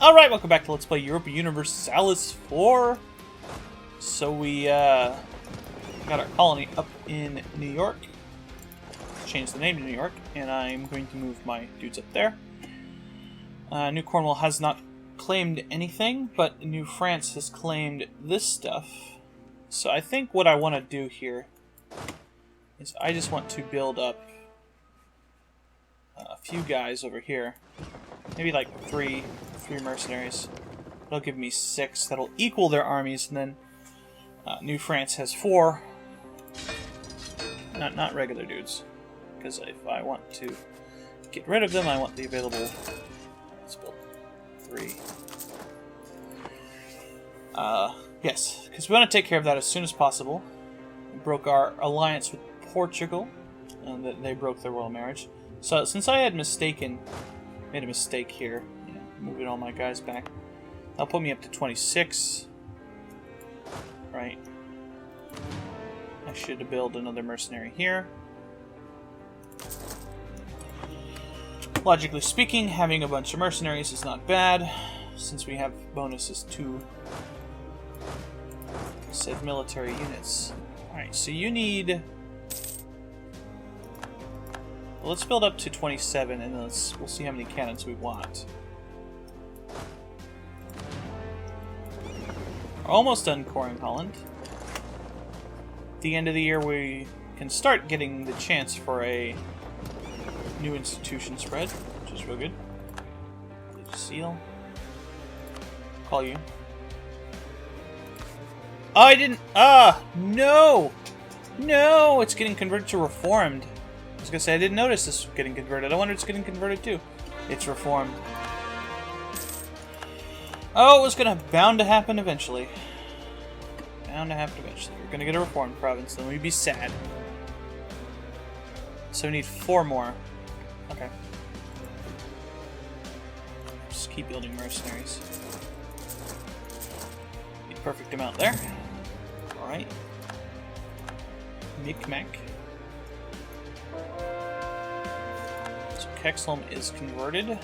Alright, welcome back to Let's Play Europa Universalis 4. So we got our colony up in New York. Changed the name to New York, and I'm going to move my dudes up there. New Cornwall has not claimed anything, but New France has claimed this stuff. So I think what I want to do here is I just want to build up a few guys over here. Maybe like three mercenaries. That'll give me 6. That'll equal their armies, and then New France has 4. Not regular dudes, because if I want to get rid of them, I want the available. Let's build 3. Yes, because we want to take care of that as soon as possible. We broke our alliance with Portugal, and they broke their royal marriage. So since I had made a mistake here, moving all my guys back, that'll put me up to 26. Right. I should build another mercenary here. Logically speaking, having a bunch of mercenaries is not bad, since we have bonuses to said military units. Alright, so you need... Well, let's build up to 27, and then we'll see how many cannons we want. We're almost done coring Holland. At the end of the year, we can start getting the chance for a new institution spread, which is real good. Seal. Call you. Oh, I didn't... no! No! It's getting converted to Reformed. I was gonna say, I didn't notice this was getting converted. I wonder if it's getting converted too. It's Reformed. Oh, it was bound to happen eventually. Bound to happen eventually. We're gonna get a Reformed province, then we'd be sad. So we need 4 more. Okay. Just keep building mercenaries. The perfect amount there. Alright. Micmac. So Kexholm is converted.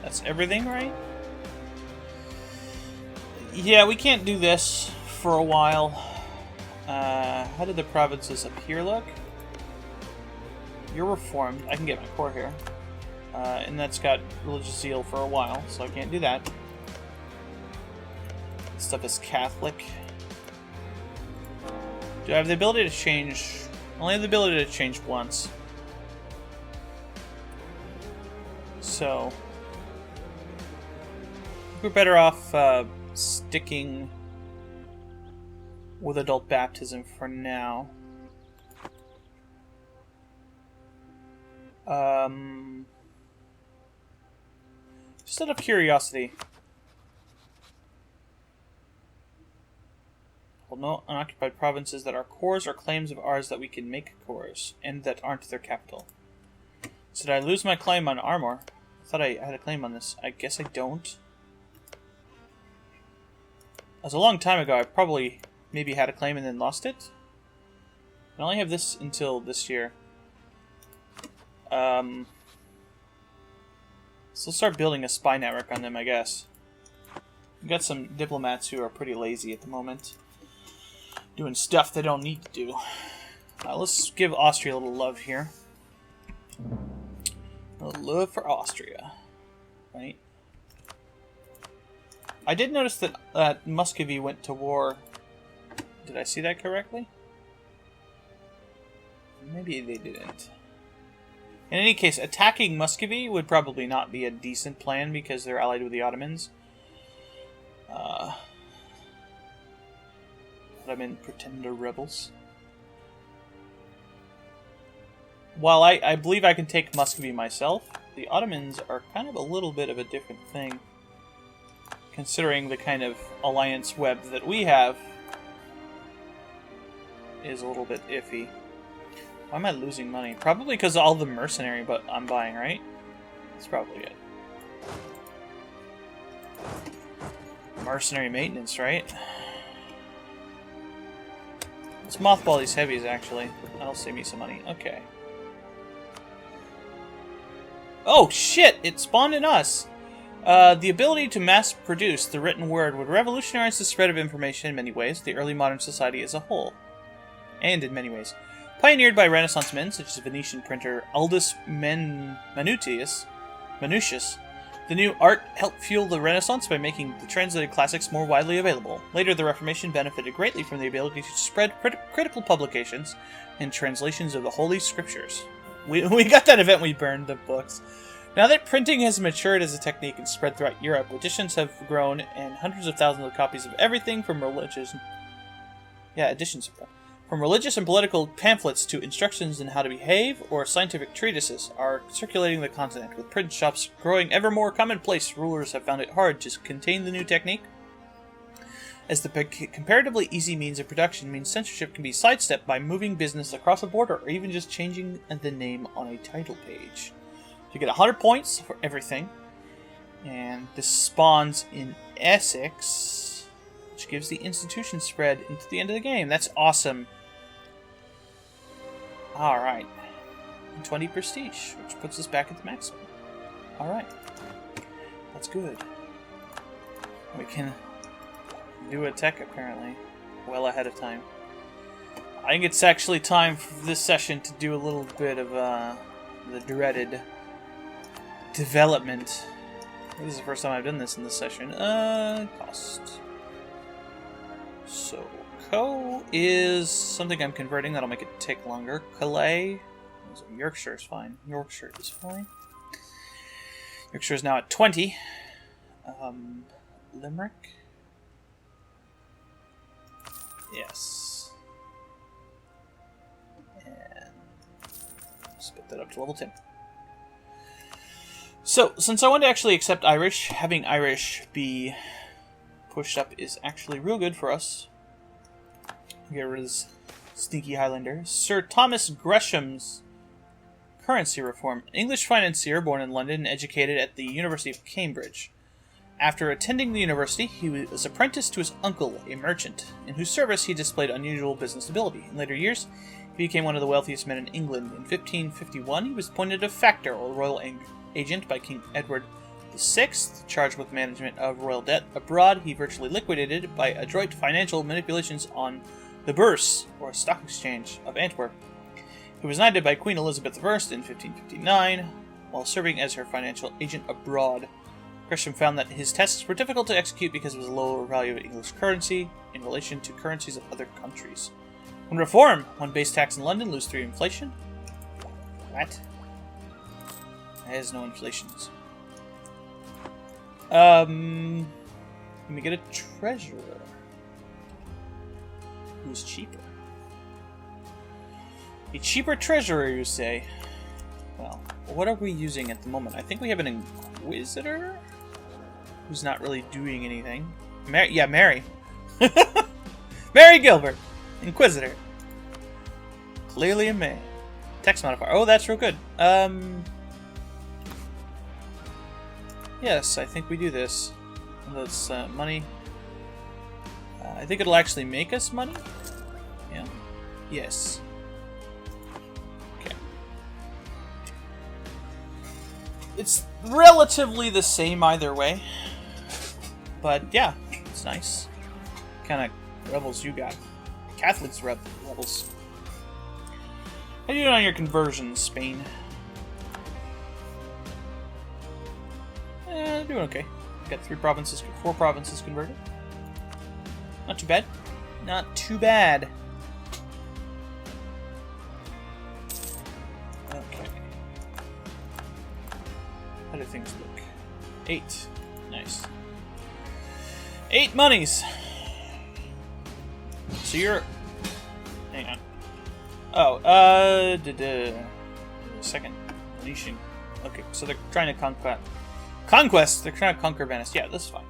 That's everything, right? Yeah, we can't do this for a while. How did the provinces up here look? You're Reformed. I can get my core here. And that's got religious zeal for a while, so I can't do that. This stuff is Catholic. Do I have the ability to change? I only have the ability to change once. So we're better off sticking with adult baptism for now. Just out of curiosity. Well, no unoccupied provinces that are cores or claims of ours that we can make cores, and that aren't their capital. So did I lose my claim on Armor? I thought I had a claim on this. I guess I don't. That was a long time ago. I probably maybe had a claim and then lost it. I only have this until this year. So let's start building a spy network on them, I guess. We've got some diplomats who are pretty lazy at the moment. Doing stuff they don't need to do. Let's give Austria a little love here. A little love for Austria. Right? I did notice that Muscovy went to war. Did I see that correctly? Maybe they didn't. In any case, attacking Muscovy would probably not be a decent plan because they're allied with the Ottomans. But I'm in pretender rebels. While I believe I can take Muscovy myself, the Ottomans are kind of a little bit of a different thing. Considering the kind of alliance web that we have is a little bit iffy. Why am I losing money? Probably because of all the mercenary but I'm buying, right? That's probably it. Mercenary maintenance, right? Let's mothball these heavies, actually. That'll save me some money. Okay. Oh, shit! It spawned in us! The ability to mass-produce the written word would revolutionize the spread of information in many ways, the early modern society as a whole. And in many ways. Pioneered by Renaissance men such as Venetian printer Aldus Manutius, the new art helped fuel the Renaissance by making the translated classics more widely available. Later, the Reformation benefited greatly from the ability to spread critical publications and translations of the Holy Scriptures. We got that event, we burned the books. Now that printing has matured as a technique and spread throughout Europe, editions have grown, and hundreds of thousands of copies of everything from religious... Yeah, editions have grown. From religious and political pamphlets to instructions on how to behave or scientific treatises are circulating the continent, with print shops growing ever more commonplace. Rulers have found it hard to contain the new technique, as the comparatively easy means of production means censorship can be sidestepped by moving business across a border or even just changing the name on a title page. You get 100 points for everything, and this spawns in Essex, which gives the institution spread into the end of the game. That's awesome. Alright. 20 prestige, which puts us back at the maximum. Alright. That's good. We can do a tech, apparently, well ahead of time. I think it's actually time for this session to do a little bit of the dreaded development. This is the first time I've done this in this session. Cost. So, Co is something I'm converting that'll make it take longer. Calais. Yorkshire is fine. Yorkshire is fine. Yorkshire is now at 20. Limerick. Yes. And split that up to level 10. So, since I want to actually accept Irish, having Irish be pushed up is actually real good for us. Get rid of this sneaky Highlander. Sir Thomas Gresham's currency reform. English financier born in London and educated at the University of Cambridge. After attending the university, he was apprenticed to his uncle, a merchant, in whose service he displayed unusual business ability. In later years, he became one of the wealthiest men in England. In 1551, he was appointed a factor, or royal agent, by King Edward VI, charged with management of royal debt abroad. He virtually liquidated it by adroit financial manipulations on the Bourse, or stock exchange, of Antwerp. He was knighted by Queen Elizabeth I in 1559, while serving as her financial agent abroad. Gresham found that his tests were difficult to execute because of the lower value of English currency in relation to currencies of other countries. On reform, one base tax in London, lose 3 inflation. What? There is no inflations. Let me get a treasurer. Who's cheaper? A cheaper treasurer, you say? Well, what are we using at the moment? I think we have an inquisitor who's not really doing anything. Yeah, Mary. Mary Gilbert, inquisitor. Clearly a man. Text modifier. Oh, that's real good. Yes, I think we do this. That's money. I think it'll actually make us money. Yeah. Yes. Okay. It's relatively the same either way. But yeah, it's nice. What kind of rebels you got? Catholics rebels. How you doing on your conversions, Spain? Doing okay. Got 4 provinces converted. Not too bad. Not too bad. Okay. How do things look? 8. Nice. 8 monies. So you're... Hang on. Oh, second. Venetian. Okay, so they're trying to Conquest! They're trying to conquer Venice. Yeah, this is fine.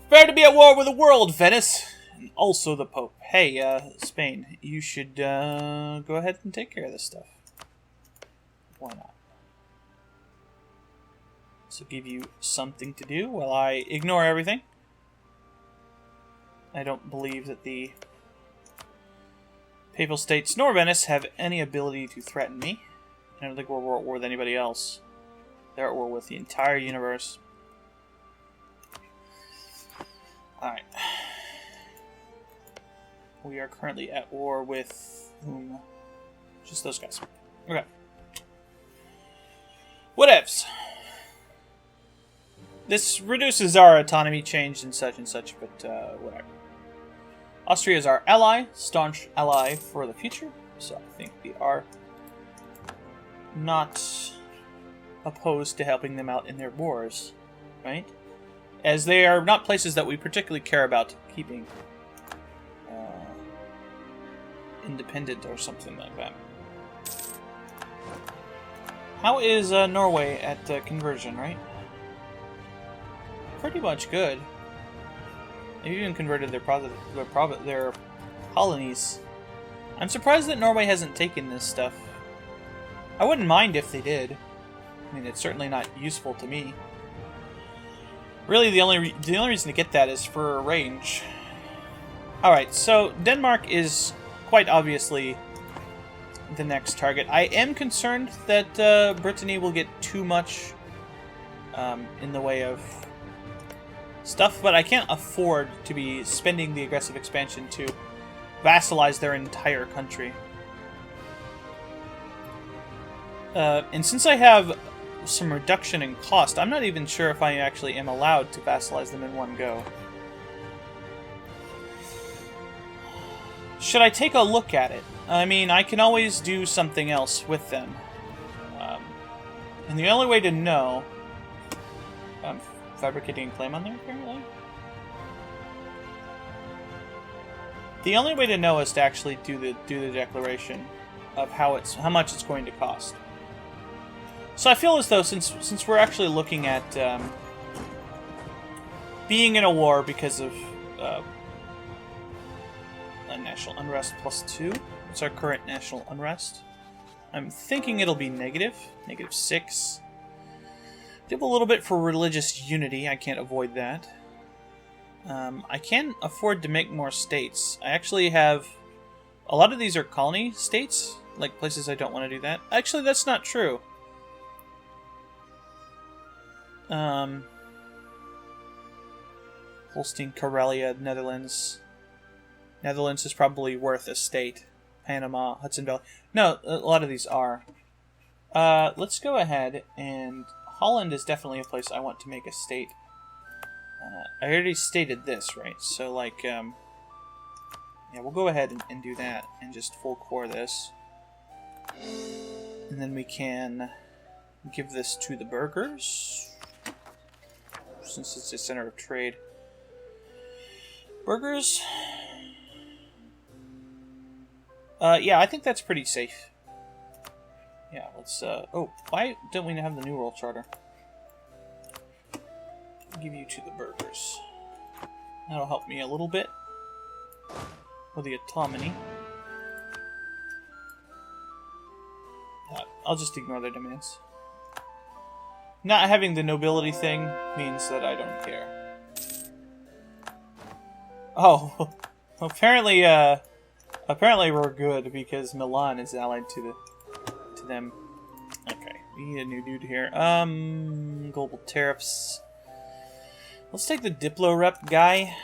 Prepare to be at war with the world, Venice! And also the Pope. Hey, Spain, you should go ahead and take care of this stuff. Why not? This will give you something to do while I ignore everything. I don't believe that the Papal States nor Venice have any ability to threaten me. I don't think we're at war with anybody else. They're at war with the entire universe. Alright. We are currently at war with whom? Just those guys. Okay. Whatevs. This reduces our autonomy change and such, but whatever. Austria is our ally, staunch ally for the future, so I think we are not opposed to helping them out in their wars, right? As they are not places that we particularly care about keeping independent or something like that. How is Norway at conversion, right? Pretty much good. They've even converted their colonies. I'm surprised that Norway hasn't taken this stuff. I wouldn't mind if they did. I mean, it's certainly not useful to me. Really, the only reason to get that is for range. All right, so Denmark is quite obviously the next target. I am concerned that Brittany will get too much in the way of stuff, but I can't afford to be spending the aggressive expansion to vassalize their entire country. And since I have some reduction in cost, I'm not even sure if I actually am allowed to vassalize them in one go. Should I take a look at it? I mean, I can always do something else with them. And the only way to know... I'm fabricating a claim on there, apparently? The only way to know is to actually do the declaration of how much it's going to cost. So I feel as though since we're actually looking at being in a war because of a national unrest +2. It's our current national unrest. I'm thinking it'll be negative -6. Dip a little bit for religious unity. I can't avoid that. I can afford to make more states. I actually have... A lot of these are colony states, like places I don't want to do that. Actually, that's not true. Holstein, Karelia, Netherlands. Netherlands is probably worth a state. Panama, Hudson Valley. No, a lot of these are. Let's go ahead and... Holland is definitely a place I want to make a state. I already stated this, right? So, like, yeah, we'll go ahead and do that and just full core this. And then we can give this to the burghers, since it's a center of trade. Burghers. Yeah, I think that's pretty safe. Yeah, let's, oh, why don't we have the New World Charter? Give you to the burghers. That'll help me a little bit with the autonomy. I'll just ignore their demands. Not having the nobility thing means that I don't care. Oh, apparently we're good because Milan is allied to them. Okay, we need a new dude here. Global tariffs. Let's take the Diplo Rep guy.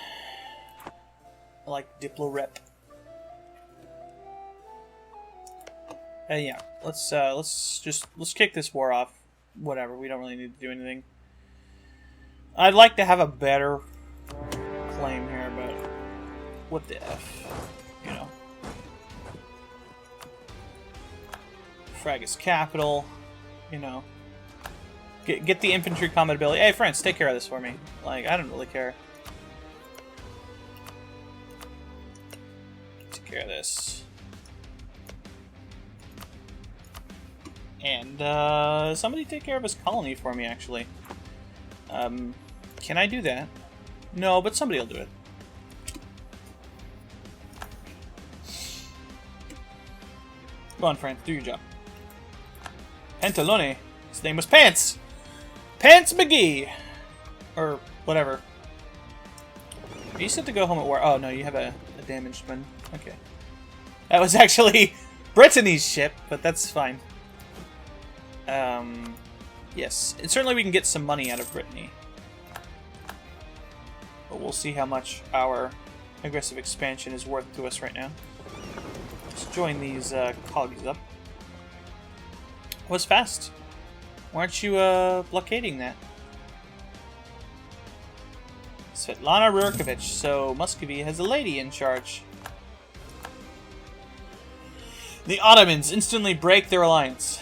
I like Diplo Rep. Yeah, let's kick this war off. Whatever, we don't really need to do anything. I'd like to have a better claim here, but what the F, you know. Fragus capital, you know. Get the infantry combat ability. Hey, France, take care of this for me. Like, I don't really care. Take care of this. And, somebody take care of his colony for me, actually. Can I do that? No, but somebody will do it. Go on, France, do your job. Pantalone. His name was Pants! Pants McGee! Or whatever. Are you set to go home at war? Oh, no, you have a damaged one. Okay. That was actually Brittany's ship, but that's fine. Yes, and certainly we can get some money out of Brittany. But we'll see how much our aggressive expansion is worth to us right now. Let's join these cogs up. Was fast. Why aren't you blockading that? Svetlana Rurkovich. So Muscovy has a lady in charge. The Ottomans instantly break their alliance.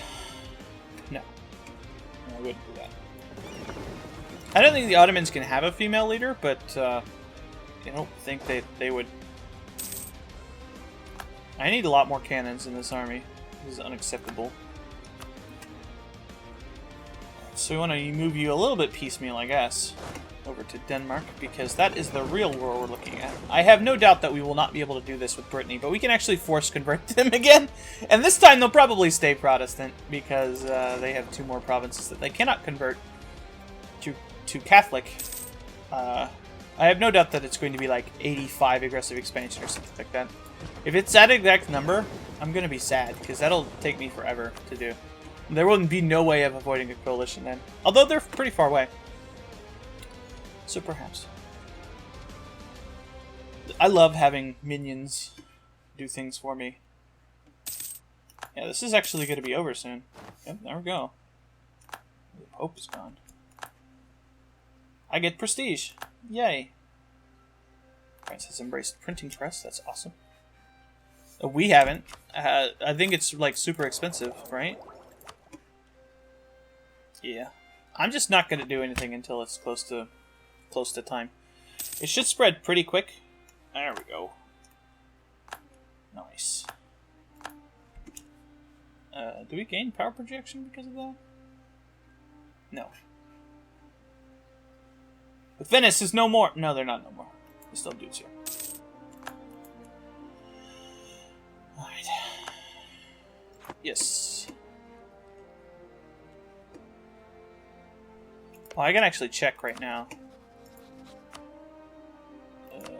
No. I wouldn't do that. I don't think the Ottomans can have a female leader, but I don't think they would. I need a lot more cannons in this army. This is unacceptable. So we want to move you a little bit piecemeal, I guess, over to Denmark, because that is the real war we're looking at. I have no doubt that we will not be able to do this with Brittany, but we can actually force convert them again. And this time they'll probably stay Protestant, because they have 2 more provinces that they cannot convert to Catholic. I have no doubt that it's going to be like 85 aggressive expansion or something like that. If it's that exact number, I'm going to be sad, because that'll take me forever to do. There will be no way of avoiding a coalition then. Although they're pretty far away. So perhaps. I love having minions do things for me. Yeah, this is actually going to be over soon. Yep, there we go. The Pope is gone. I get prestige. Yay. France has embraced printing press. That's awesome. We haven't. I think it's like super expensive, right? Yeah. I'm just not going to do anything until it's close to time. It should spread pretty quick. There we go. Nice. Do we gain power projection because of that? No. But Venice is no more. No, they're not no more. There's still dudes here. Alright. Yes. Well, I can actually check right now.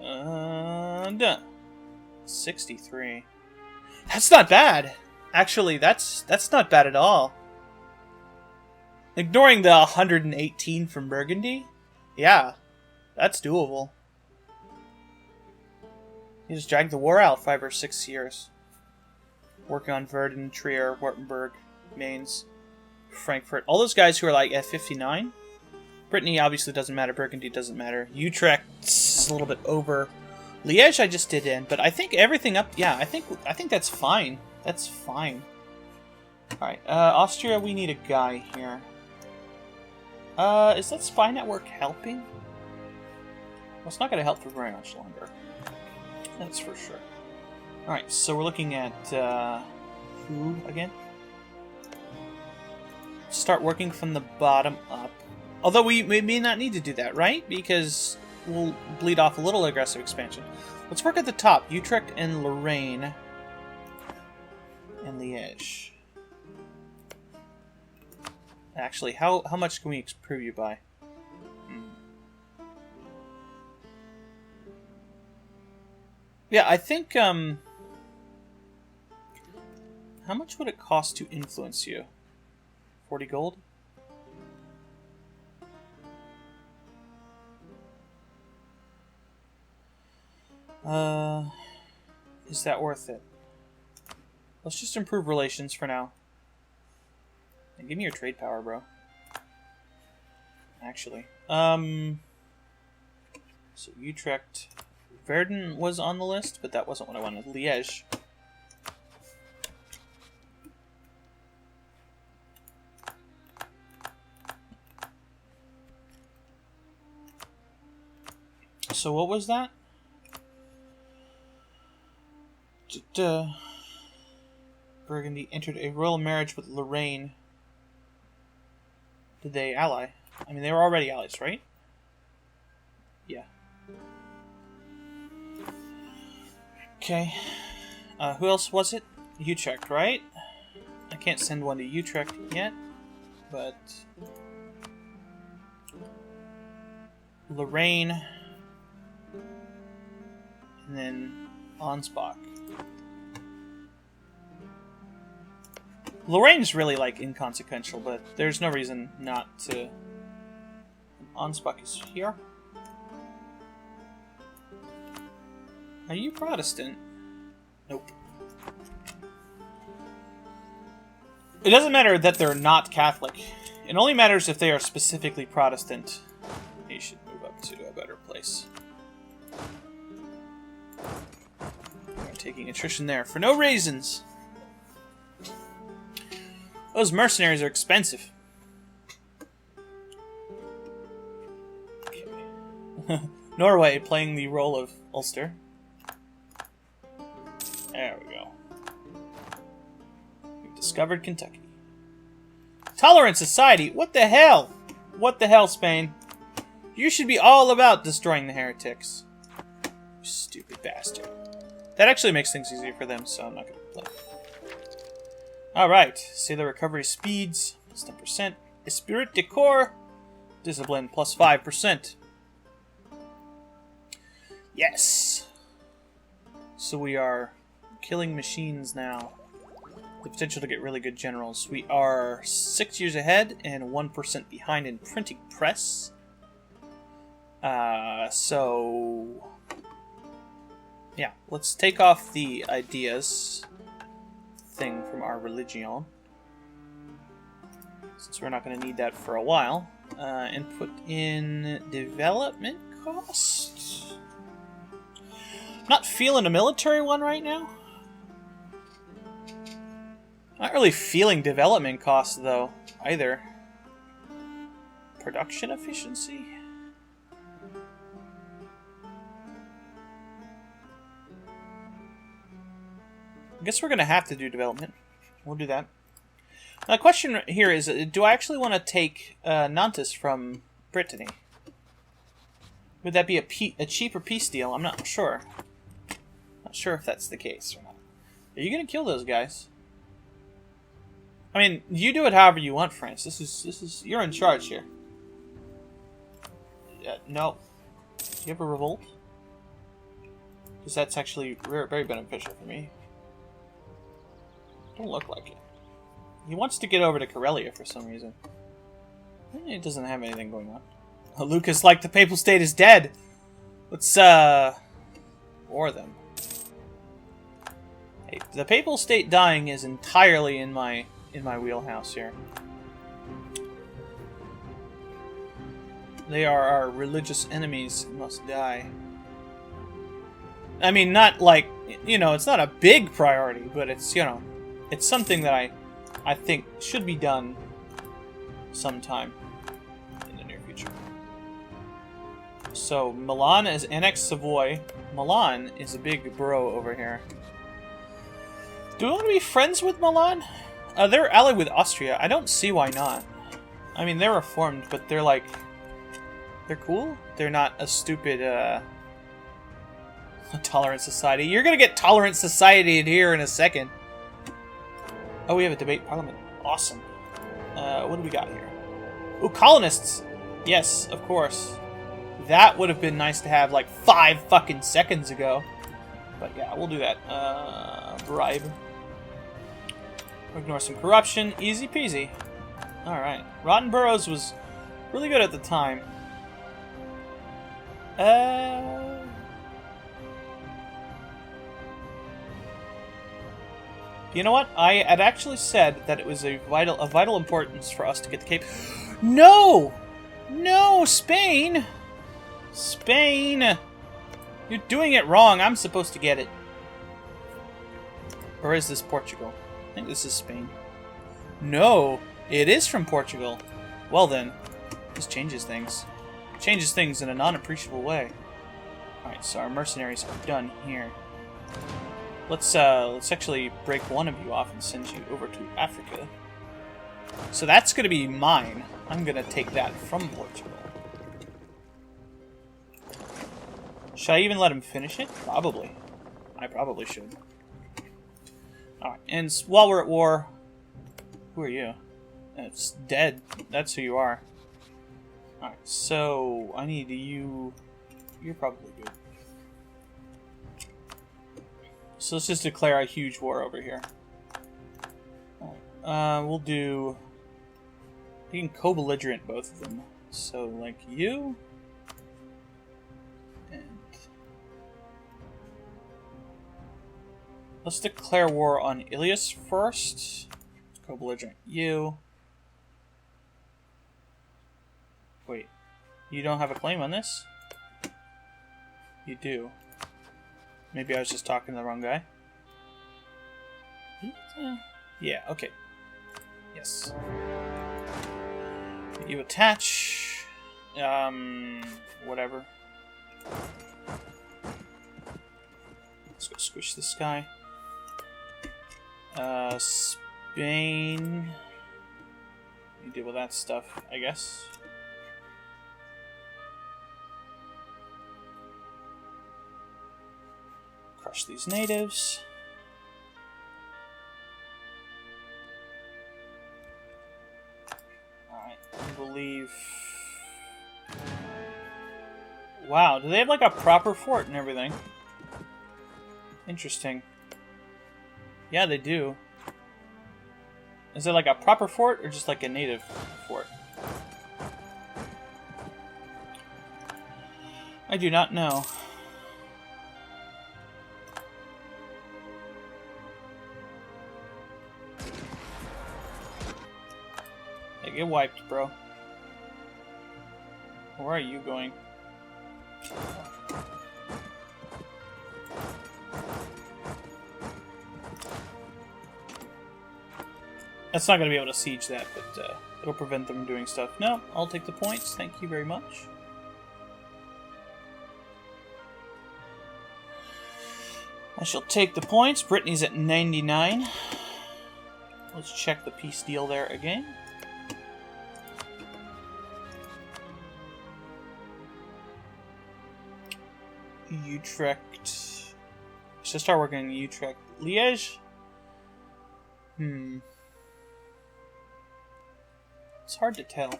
Done. 63. That's not bad. Actually, that's not bad at all. Ignoring the 118 from Burgundy, yeah, that's doable. You just drag the war out 5 or 6 years. Working on Verdun, Trier, Württemberg, Mainz, Frankfurt. All those guys who are like at 59. Brittany obviously doesn't matter. Burgundy doesn't matter. Utrecht's a little bit over. Liège I just did in, but I think everything up. Yeah, I think that's fine. That's fine. All right, Austria. We need a guy here. Is that spy network helping? Well, it's not going to help for very much longer. That's for sure. All right, so we're looking at who again? Start working from the bottom up. Although we may not need to do that, right? Because we'll bleed off a little aggressive expansion. Let's work at the top. Utrecht and Lorraine. And Liège. Actually, how much can we improve you by? Yeah, I think, how much would it cost to influence you? 40 gold? Is that worth it? Let's just improve relations for now. And give me your trade power, bro. Actually. So Utrecht. Verdun was on the list, but that wasn't what I wanted. Liège. So what was that? Burgundy entered a royal marriage with Lorraine. Did they ally? I mean, they were already allies, right? Yeah. Okay. Who else was it? Utrecht, right? I can't send one to Utrecht yet, but Lorraine, and then Ansbach. Lorraine's really, like, inconsequential, but there's no reason not to... Ansbach is here. Are you Protestant? Nope. It doesn't matter that they're not Catholic. It only matters if they are specifically Protestant. They should move up to a better place. I'm taking attrition there for no reasons. Those mercenaries are expensive. Okay. Norway playing the role of Ulster. There we go. We've discovered Kentucky. Tolerant society? What the hell? What the hell, Spain? You should be all about destroying the heretics. You stupid bastard. That actually makes things easier for them, so I'm not going to play. Alright, sailor recovery speeds, plus 10%. Esprit de corps, discipline, plus 5%. Yes! So we are killing machines now. The potential to get really good generals. We are 6 years ahead and 1% behind in printing press. So... yeah, let's take off the ideas thing from our religion, since we're not going to need that for a while, and put in development cost. Not feeling a military one right now. Not really feeling development costs though either. Production efficiency. I guess we're going to have to do development. We'll do that. Now, the question here is, do I actually want to take Nantes from Brittany? Would that be a cheaper peace deal? I'm not sure. Not sure if that's the case or not. Are you going to kill those guys? I mean, you do it however you want, France. This is you're in charge here. No. Do you have a revolt? Because that's actually very beneficial for me. Don't look like it. He wants to get over to Karelia for some reason. It doesn't have anything going on. Oh, Lucas, like the Papal State is dead. Let's war them. Hey, the Papal State dying is entirely in my wheelhouse here. They are our religious enemies and must die. I mean, not like, you know, it's not a big priority, but it's, you know, it's something that I think should be done sometime in the near future. So, Milan has annexed Savoy. Milan is a big bro over here. Do we want to be friends with Milan? They're allied with Austria. I don't see why not. I mean, they're reformed, but they're like... they're cool? They're not a stupid, tolerant society. You're gonna get tolerant society in here in a second. Oh, we have a debate parliament. Awesome. What do we got here? Ooh, colonists! Yes, of course. That would have been nice to have like 5 fucking seconds ago. But yeah, we'll do that. Bribe. Ignore some corruption. Easy peasy. Alright. Rotten Boroughs was really good at the time. You know what? I had actually said that it was of vital importance for us to get the Cape. No! No, Spain! Spain! You're doing it wrong. I'm supposed to get it. Or is this Portugal? I think this is Spain. No, it is from Portugal. Well then, this changes things. Changes things in a non-appreciable way. Alright, so our mercenaries are done here. Let's actually break one of you off and send you over to Africa. So that's going to be mine. I'm going to take that from Portugal. Should I even let him finish it? Probably. I probably should. Alright, and while we're at war... Who are you? It's dead. That's who you are. Alright, so I need you... You're probably good. So let's just declare a huge war over here. We'll do... You can co-belligerent both of them. So, like, you... And... Let's declare war on Ilias first. Co-belligerent you. Wait. You don't have a claim on this? You do. Maybe I was just talking to the wrong guy. Yeah, okay. Yes. You attach. Whatever. Let's go squish this guy. Spain. You deal with that stuff, I guess. Crush these natives. Alright, we'll leave. Wow, do they have like a proper fort and everything? Interesting. Yeah, they do. Is it like a proper fort or just like a native fort? I do not know. Hey, get wiped, bro. Where are you going? That's not going to be able to siege that, but it'll prevent them from doing stuff. No, I'll take the points. Thank you very much. I shall take the points. Brittany's at 99. Let's check the peace deal there again. Utrecht. Should start working on Utrecht. Liège? It's hard to tell.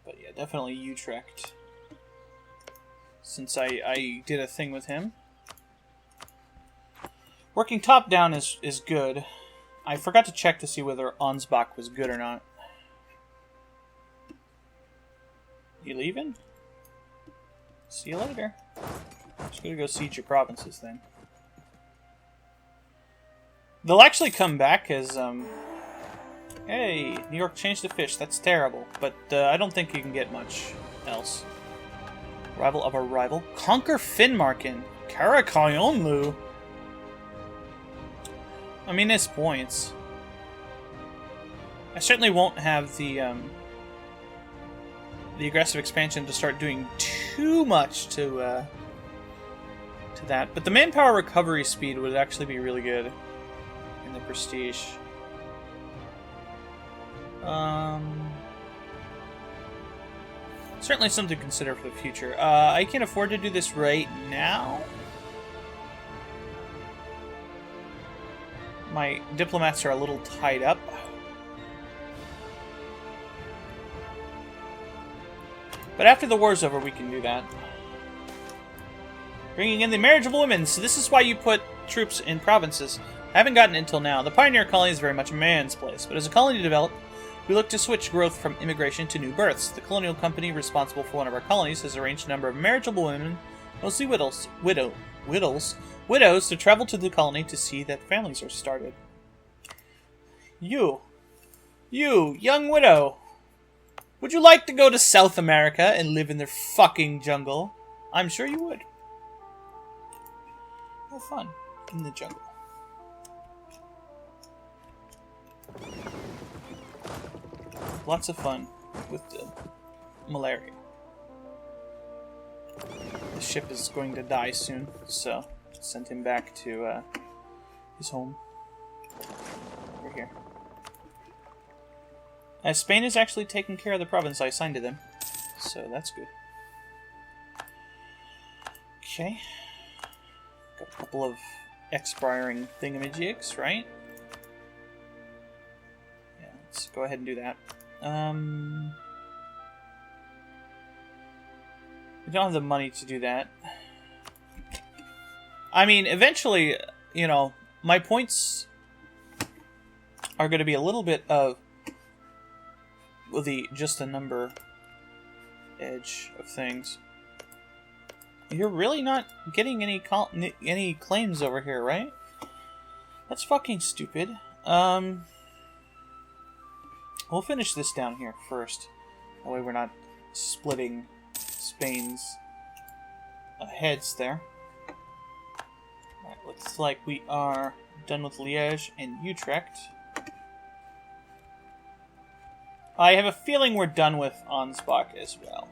But yeah, definitely Utrecht. Since I did a thing with him. Working top down is good. I forgot to check to see whether Ansbach was good or not. You leaving? See you later. Just gonna go siege your provinces then. They'll actually come back as, hey, New York changed to fish. That's terrible. But I don't think you can get much else. Rival of a rival. Conquer Finnmarken. Karakayonlu. I mean, it's points. I certainly won't have the aggressive expansion to start doing too much to that. But the manpower recovery speed would actually be really good in the prestige. Certainly something to consider for the future. I can afford to do this right now. My diplomats are a little tied up. But after the war's over, we can do that. Bringing in the marriage of women. So this is why you put troops in provinces. I haven't gotten it until now. The pioneer colony is very much a man's place. But as a colony developed, we look to switch growth from immigration to new births. The colonial company responsible for one of our colonies has arranged a number of marriageable women, mostly widows, to travel to the colony to see that families are started. You, young widow, would you like to go to South America and live in their fucking jungle? I'm sure you would. Have fun in the jungle. Lots of fun with the malaria. The ship is going to die soon, so send him back to his home. Over here. Spain is actually taking care of the province I assigned to them, so that's good. Okay. Got a couple of expiring thingamajigs, right? Yeah, let's go ahead and do that. We don't have the money to do that. I mean, eventually, you know, my points are going to be a little bit of the just a number edge of things. You're really not getting any claims over here, right? That's fucking stupid. We'll finish this down here first. That way we're not splitting Spain's heads there. Alright, looks like we are done with Liège and Utrecht. I have a feeling we're done with Ansbach as well.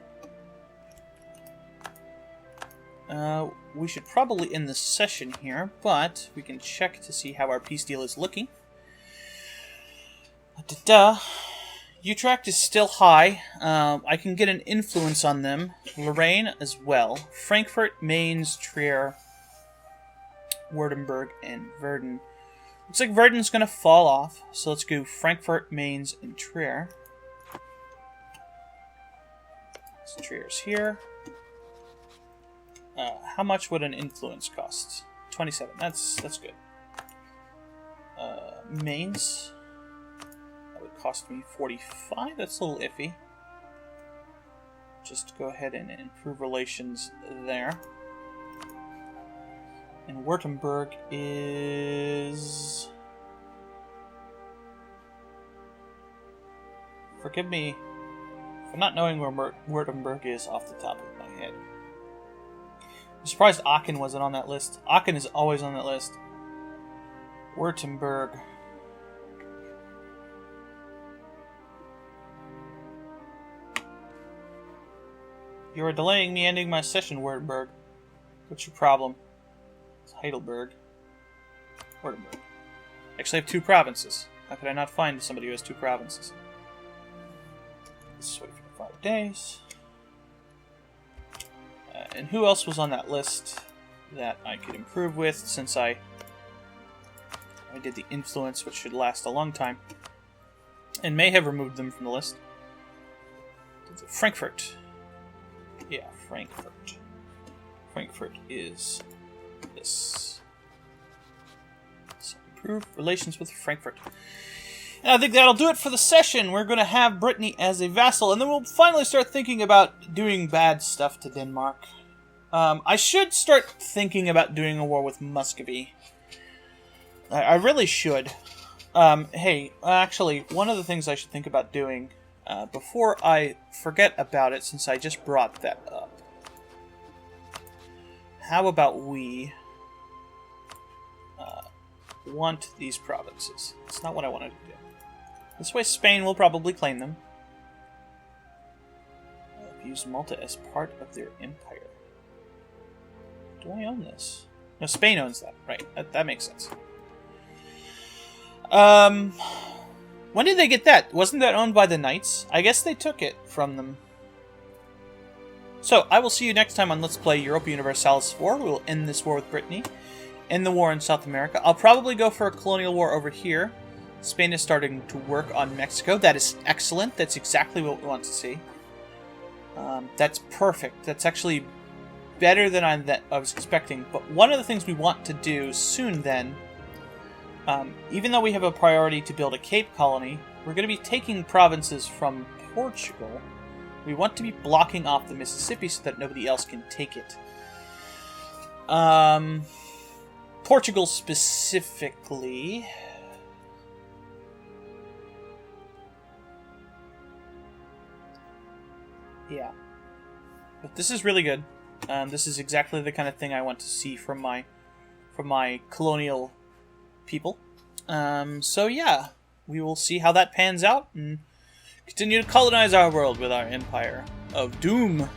We should probably end the session here, but we can check to see how our peace deal is looking. Utrecht is still high. I can get an influence on them. Lorraine as well. Frankfurt, Mainz, Trier, Württemberg, and Verden. Looks like Verden's going to fall off, so let's go Frankfurt, Mainz, and Trier. So Trier's here. How much would an influence cost? 27. That's good. Mainz. That would cost me 45. That's a little iffy. Just go ahead and improve relations there. And Württemberg is... Forgive me for not knowing where Württemberg is off the top of my head. I'm surprised Aachen wasn't on that list. Aachen is always on that list. Württemberg. You are delaying me ending my session, Württemberg. What's your problem? It's Heidelberg. Württemberg. Actually, I have 2 provinces. How could I not find somebody who has 2 provinces? Let's wait for 5 days. And who else was on that list that I could improve with, since I did the influence, which should last a long time, and may have removed them from the list. Frankfurt. Yeah, Frankfurt. Frankfurt is this. So improve relations with Frankfurt. And I think that'll do it for the session. We're going to have Brittany as a vassal, and then we'll finally start thinking about doing bad stuff to Denmark. I should start thinking about doing a war with Muscovy. I really should. Hey, actually, one of the things I should think about doing, before I forget about it, since I just brought that up. How about we want these provinces? It's not what I wanted to do. This way Spain will probably claim them. Use Malta as part of their empire. Do I own this? No, Spain owns that. Right, that makes sense. When did they get that? Wasn't that owned by the Knights? I guess they took it from them. So, I will see you next time on Let's Play Europa Universalis 4. We will end this war with Brittany. End the war in South America. I'll probably go for a colonial war over here. Spain is starting to work on Mexico. That is excellent. That's exactly what we want to see. That's perfect. That's actually better than I was expecting. But one of the things we want to do soon then, even though we have a priority to build a Cape colony, we're going to be taking provinces from Portugal. We want to be blocking off the Mississippi so that nobody else can take it. Portugal specifically. Yeah. But this is really good. This is exactly the kind of thing I want to see from my colonial people. So yeah, we will see how that pans out and continue to colonize our world with our Empire of Doom.